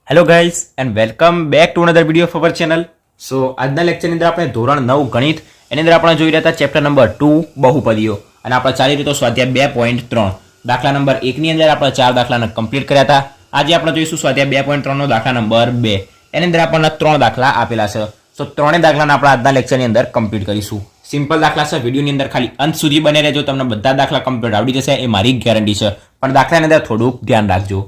Hello guys and welcome back to another video of our channel. So આજના લેક્ચરની અંદર આપણે ધોરણ 9 ગણિત એની અંદર આપણે જોઈ રહ્યા હતા ચેપ્ટર નંબર 2 બહુપદીઓ અને આપણે ચાલી રહ્યો સ્વાધ્યાય 2.3 દાખલા નંબર 1 ની અંદર આપણે 4 દાખલાને કમ્પ્લીટ કર્યા હતા. આજે આપણે જોઈશું સ્વાધ્યાય 2.3 નો દાખલા નંબર 2. એની અંદર આપણને 3 દાખલા આપેલા છે. સો ત્રણેય દાખલાને આપણે આજના લેક્ચરની અંદર કમ્પ્લીટ કરીશું. સિમ્પલ દાખલા છે, વિડીયોની અંદર ખાલી અંત સુધી બને રહેજો, તમને બધા દાખલા કમ્પ્લીટ આવડી જશે એ મારી ગેરંટી છે. પણ દાખલાની અંદર થોડુંક ધ્યાન રાખજો.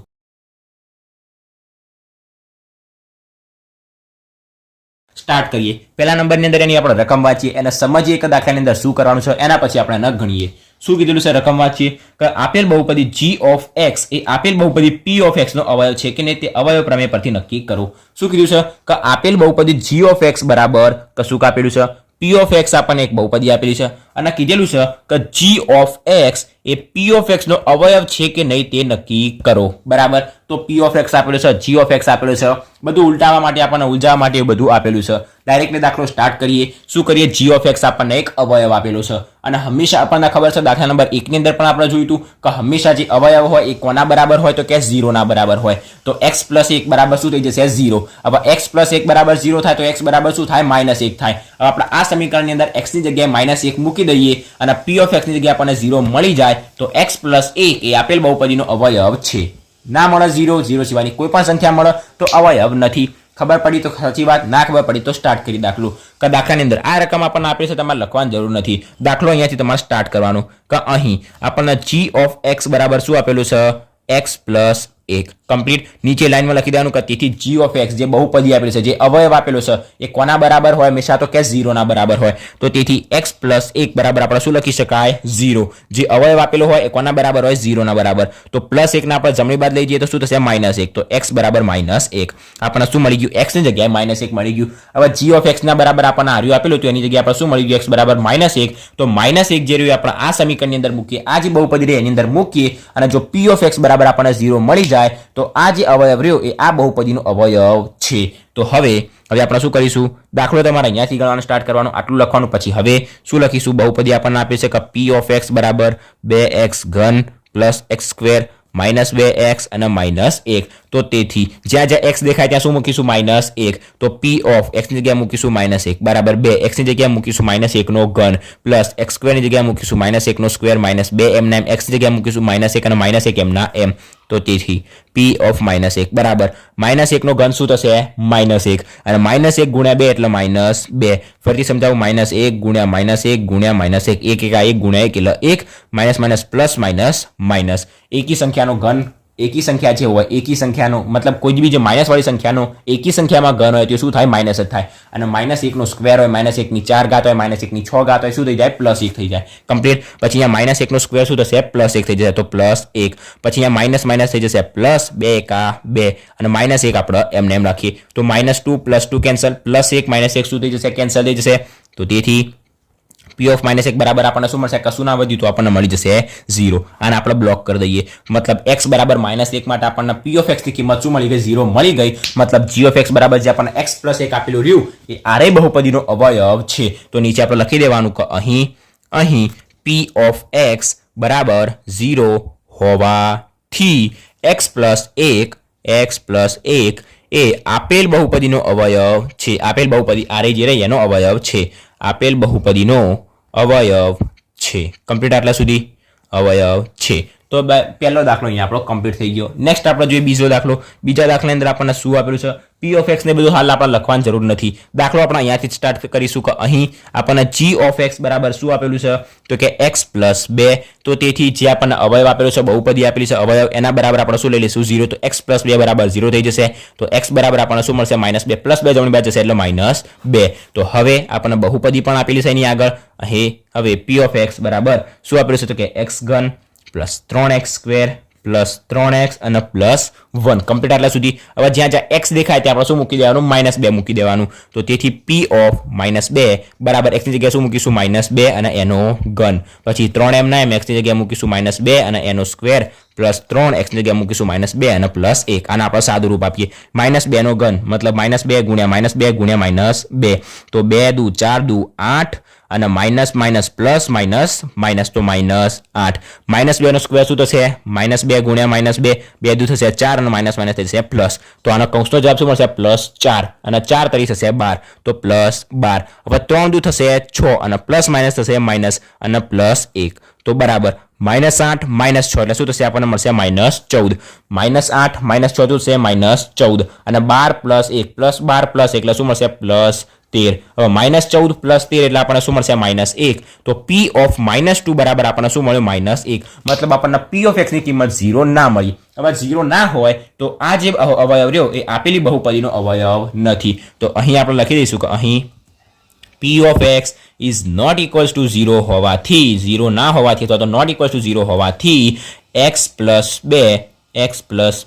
સ્ટાર્ટ કરીએ. પહેલા નંબરની અંદર એની આપણે રકમ વાંચીએ અને સમજીએ કે દાખલાની અંદર શું કરવાનું છે, એના પછી આપણે ન ગણીએ. શું કીધેલું છે? રકમ વાંચીએ કે આપેલ બહુપદી g ઓફ x એ આપેલ બહુપદી p ઓફ x નો અવયવ છે કે નહીં તે અવયવ પ્રમેય પરથી નક્કી કરો. શું કીધું છે કે આપેલ બહુપદી g ઓફ x બરાબર કશું આપેલું છે p ઓફ x આપણને એક બહુપદી આપેલી છે અને કીધેલું છે કે g of x A p of x નો અવયવ છે કે નહીં તે નક્કી કરો. બરાબર, તો p ઓફ x આપેલું છે, g ઓફ x આપેલું છે, બધું ઉલટાવવા માટે આપણને ઉલજાવવા માટે બધું આપેલું છે. ડાયરેક્ટલી દાખલો સ્ટાર્ટ કરીએ. શું કરીએ? g ઓફ x આપણને એક અવયવ આપેલો છે અને હંમેશા આપણને ખબર છે દાખલા નંબર 1 ની અંદર પણ આપણે જોયું હતું કે હંમેશા જે અવયવ હોય એ કોના બરાબર હોય તો કે 0 ના બરાબર હોય. તો x + 1 બરાબર શું થઈ જશે? 0. હવે x + 1 બરાબર 0 થાય તો x બરાબર શું થાય? -1 થાય. હવે આપણે આ સમીકરણની અંદર x ની જગ્યાએ -1 મૂકી દઈએ અને p ઓફ x ની જગ્યાએ આપણને 0 મળી જાય તો x + 1 એ આપેલ બહુપદીનો અવયવ છે. ના મળે 0 સિવાયની કોઈ પણ સંખ્યા મળે તો અવયવ નથી. ખબર પડી તો સાચી વાત, ના ખબર પડી તો સ્ટાર્ટ કરી દાખલો. કે દાખલાની અંદર આ રકમ આપણને આપી છે, તમારે લખવાની જરૂર નથી. દાખલો અહીંયાથી તમારે સ્ટાર્ટ કરવાનો કે અહીં આપણને g ઓફ x બરાબર શું આપેલું છે? x + 1. કમ્પ્લીટ. નીચે લાઈનમાં લખી દેવાનું કે તેથી g ઓફ x જે બહુપદી આપેલું છે, જે અવયવ આપેલો છે એ કોના બરાબર હોય? હંમેશા તો કે 0 ના બરાબર હોય. તો તેથી x + 1 બરાબર આપણે શું લખી શકાય? 0. જે અવયવ આપેલો હોય એ કોના બરાબર હોય? 0 ના બરાબર. તો +1 ના આપણે જમણી બાદ લઈ જઈએ તો શું થશે? -1. તો x બરાબર -1. આપણને શું મળી ગયું? x ની જગ્યાએ -1 મળી ગયું. હવે g ઓફ x ના બરાબર આપણને હાર્યું આપેલું તો એની જગ્યાએ આપણે શું મળી ગયું? x બરાબર -1. તો -1 જે રહ્યું આપણે આ સમીકરણની અંદર મૂકીએ, આ જે બહુપદી રહે એની અંદર મૂકીએ અને જો p ઓફ x બરાબર આપણને 0 મળી જાય તો આ જે અવયવ રહ્યો એ આ બહુપદીનો અવયવ છે. તો હવે આપણે શું કરીશું? દાખલો તમારે અહીંયાથી ગણવાનું સ્ટાર્ટ કરવાનું, આટલું લખવાનું. પછી હવે શું લખીશું? બહુપદી આપણને આપે છે કે p ઓફ x બરાબર 2x³ + x² -2x અને -1. તો તેથી જ્યાં જ્યાં x દેખાય ત્યાં શું મૂકીશું? -1. તો p ઓફ x ની જગ્યાએ મૂકીશું -1 બરાબર 2. x ની જગ્યાએ મૂકીશું -1 નો ઘન પ્લસ x² ની જગ્યાએ મૂકીશું -1 નો સ્ક્વેર -2 એમ ના એમ. x ની જગ્યાએ મૂકીશું -1 અને -1 એમ ના એમ. તો તેથી p ઓફ -1 બરાબર -1 નો ઘન શું થશે? -1 અને -1 ગુણ્યા 2 એટલે -2. ફરીથી સમજાવું, -1 ગુણ્યા -1 ગુણ્યા -1 1 1 ગુણ્યા 1 એટલે 1 પ્લસ માઇનસ. એકી સંખ્યાનો ઘન એકી સંખ્યા જે હોય એકી સંખ્યાનો મતલબ કોઈ બી જે માઇનસ વાળી સંખ્યાનો એકી સંખ્યામાં ઘન હોય તો શું થાય? માઇનસ જ થાય. અને -1 નો સ્ક્વેર હોય, -1 ની 4 ઘાત હોય, -1 ની 6 ઘાત હોય, શું થઈ જાય? +1 થઈ જાય. કમ્પ્લીટ. પછી અહીંયા -1 નો સ્ક્વેર શું થશે? +1 થઈ જશે. તો +1. પછી અહીંયા માઇનસ થઈ જશે +2 × 2 અને -1 આપણે એમને એમ રાખીએ તો -2 + 2 કેન્સલ, +1 -1 શું થઈ જશે? કેન્સલ થઈ જશે. તો તેથી p ઓફ -1 બરાબર આપણને શું મળશે? કશું ના વધ્યું તો આપણને મળી જશે 0. આને આપણે બ્લોક કરી દઈએ. મતલબ x બરાબર -1 માટે આપણને p ઓફ x ની કિંમત શું મળી ગઈ? 0 મળી ગઈ. મતલબ g ઓફ x બરાબર જે આપણને x + 1 આપેલું રહ્યું એ આરે બહુપદીનો અવયવ છે. તો નીચે આપણે લખી દેવાનું કે અહીં p ઓફ x બરાબર 0 હોવાથી x + 1 એ આપેલ બહુપદીનો અવયવ છે. આપેલ બહુપદી આરે જે રહી એનો અવયવ છે. આપેલ બહુપદીનો અવયવ છે. કમ્પ્લીટ. આટલા સુધી અવયવ છે. તો પહેલો દાખલો અહીંયા આપણો કમ્પ્લીટ થઈ ગયો. નેક્સ્ટ આપણે જોઈએ બીજો દાખલો. બીજા દાખલાની અંદર આપણને શું આપેલું છે? p ઓફ x ને બધું હાલ આપણે લખવાની જરૂર નથી. દાખલો આપણે અહીંયાથી સ્ટાર્ટ કરીશું કે અહીં આપણને g ઓફ x બરાબર શું આપેલું છે? તો કે x + 2. તો તેથી જે આપણને અવયવ આપેલો છે, બહુપદી આપેલી છે અવયવ, એના બરાબર આપણે શું લઈ લઈશું? 0. તો x + 2 બરાબર 0 થઈ જશે. તો x બરાબર આપણને શું મળશે? -2 + 2 જમણી બાજુ જશે એટલે -2. તો હવે આપણને બહુપદી પણ આપેલી છે એની આગળ. હવે p ઓફ x બરાબર શું આપેલું છે? તો કે x³ + 3x² + 3x અને +1. કમ્પ્લીટ. આટલા સુધી. હવે જ્યાં જ્યાં x દેખાય ત્યાં આપણે શું મૂકી દેવાનું? -2 મૂકી દેવાનું. તો તેથી p ઓફ -2 બરાબર x ની જગ્યાએ શું મૂકીશું? -2 અને એનો ઘન. પછી 3 એમ ના એમ x ની જગ્યાએ મૂકીશું -2 અને એનો સ્ક્વેર +3 x ની જગ્યાએ મૂકીશું -2 અને +1 આને આપણે સાદું રૂપ આપીએ -2 નો ઘન મતલબ -2 ગુણ્યા -2 ગુણ્યા -2 તો 2 દુ 4 દુ 8 અને minus minus plus minus minus તો -8 -2 નો સ્ક્વેર શું થશે -2 ગુણ્યા -2 2 દુ થશે 4 અને માઇનસ માઇનસ થશે પ્લસ તો આનો કૌંસનો જવાબ શું મળશે +4 અને 4 તરી થશે 12 તો +12 હવે 3 દુ થશે 6 અને પ્લસ માઇનસ થશે માઇનસ અને +1 તો બરાબર -8 -6 એટલે શું થશે આપણને મળશે -14 -8 -6 થશે -14 અને 12 + 1 +12 + 1 એટલે શું મળશે +13 હવે -14 + 13 એટલે આપણને શું મળશે -1 તો p ઓફ -2 બરાબર આપણને શું મળ્યું -1 મતલબ આપણને p ઓફ x ની કિંમત 0 ના મળી હવે 0 ના હોય તો આ જે અવયવ રહ્યો એ આપેલી બહુપદીનો અવયવ નથી તો અહીં આપણે લખી દઈશું કે અહીં p of x is not equals to 0 હોવાથી 0 ના હોવાથી અથવા તો not equals to 0 હોવાથી x +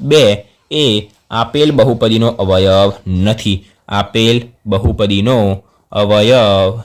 2 એ આપેલ બહુપદીનો અવયવ નથી આપેલ બહુપદીનો અવયવ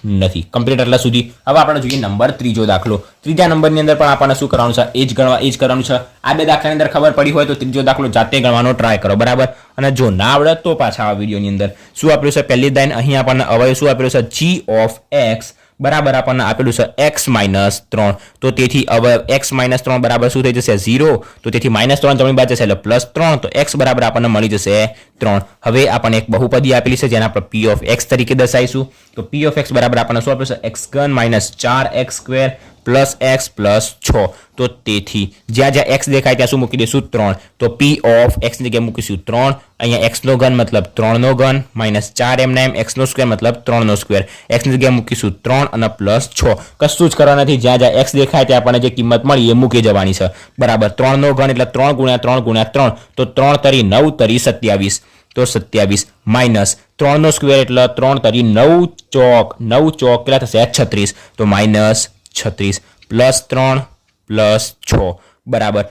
નથી કમ્પ્લીટ એટલા સુધી હવે આપણે જોઈએ નંબર ત્રીજો દાખલો ત્રીજા નંબરની અંદર પણ આપણને શું કરવાનું છે એ જ કરવાનું છે આ બે દાખલાની અંદર ખબર પડી હોય તો ત્રીજો દાખલો જાતે ગણવાનો ટ્રાય કરો બરાબર અને જો ના આવડે તો પાછા આ વિડીયોની અંદર શું આપેલું છે પહેલી લાઈન અહીં આપણને અવયવ શું આપેલું છે g of x બરાબર આપણને આપેલું છે x - 3 તો તેથી અવયવ x - 3 બરાબર શું થઈ જશે 0 તો તેથી -3 જમણી બાજુ જશે એટલે +3 તો x બરાબર આપણને મળી જશે 3 હવે આપણને એક બહુપદી આપેલી છે જેને આપણે p of x તરીકે દર્શાવીશું તો p of x બરાબર આપણને શું આપ્યું છે x3 - 4x² + x + 6 તો તેથી જ્યાં જ્યાં x દેખાય ત્યાં શું મૂકી દઈશું 3 તો p of x ની જગ્યાએ મૂકીશું 3 અહીંયા x નો ઘન મતલબ 3 નો ઘન -4 એમના એમ x નો સ્ક્વેર મતલબ 3 નો સ્ક્વેર x ની જગ્યાએ મૂકીશું 3 અને +6 કશું જ કરવાનું નથી જ્યાં જ્યાં x દેખાય ત્યાં આપણને જે કિંમત મળી એ મૂકી જવાની છે બરાબર 3 નો ઘન એટલે 3 × 3 × 3 તો 3 તરી 9 તરી 27 તો 27 માઇનસ 3 નો સ્ક્વેર એટલે 3 તરી 9 ચોક કેટલા થશે 36 તો -36 +3 +6 બરાબર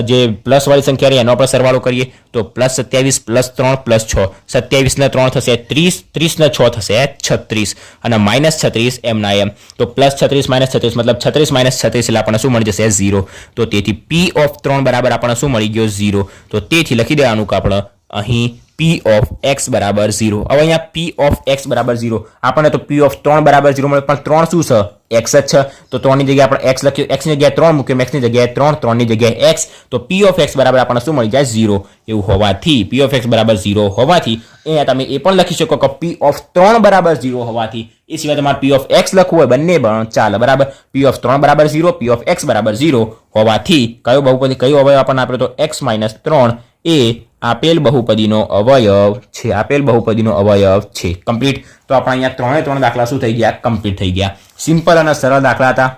જે પ્લસ વાળી સંખ્યા રહી એનો આપણે સરવાળો કરીએ તો +27 +3 +6 27 ને 3 થશે 30 30 ને 6 થશે 36 અને -36 એમના એમ તો +36 -36 મતલબ 36 - 36 એટલે આપણને શું મળી જશે 0 તો તેથી p of 3 બરાબર આપણને શું મળી ગયો 0 તો તેથી લખી દેવાનું કે આપણે અહીં p of x બરાબર 0 હવે અહીંયા p of x બરાબર 0 આપણને તો p of 3 બરાબર 0 મળે પણ 3 શું છે x જ છે તો 3 ની જગ્યાએ આપણે x લખ્યું x ની જગ્યાએ 3 મૂક્યું x ની જગ્યાએ 3 3 ની જગ્યાએ x તો p of x બરાબર આપણને શું મળી જાય 0 એવું હોવાથી p of x બરાબર 0 હોવાથી અહીંયા તમે એ પણ લખી શકો કે p of 3 બરાબર 0 હોવાથી એ સિવાય તમારે p of x લખવું હોય બંને પણ ચાલે બરાબર p of 3 બરાબર 0 p of x બરાબર 0 હોવાથી કયો બહુપદી કયો અવયવ આપણને આપ્યો તો x - 3 એ આપેલ બહુપદીનો અવયવ છે કમ્પ્લીટ તો આપણે અહીંયા 3 3 દાખલા શું થઈ ગયા કમ્પ્લીટ થઈ ગયા સિમ્પલ અને સરળ દાખલા હતા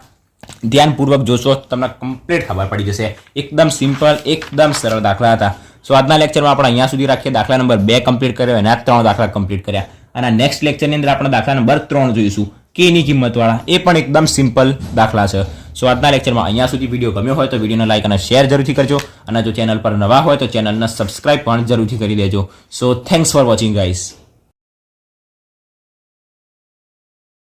ધ્યાનપૂર્વક જોશો તમને કમ્પ્લીટ ખબર પડી જશે એકદમ સિમ્પલ એકદમ સરળ દાખલા હતા સો આજના લેક્ચરમાં આપણે અહીંયા સુધી રાખીએ દાખલા નંબર 2 કમ્પ્લીટ કર્યો અને આ 3 દાખલા કમ્પ્લીટ કર્યા અને નેક્સ્ટ લેક્ચરની અંદર આપણે દાખલા નંબર 3 જોઈશું k ની કિંમતવાળા એ પણ એકદમ સિમ્પલ દાખલા છે સો આજના લેક્ચરમાં અહીંયા સુધી વિડીયો ગમ્યો હોય તો વિડીયોને લાઈક અને શેર જરૂરથી કરજો અને જો ચેનલ પર નવા હોય તો ચેનલને સબસ્ક્રાઇબ પણ જરૂરથી કરી દેજો સો થેન્ક્સ ફોર વોચિંગ ગાઈઝ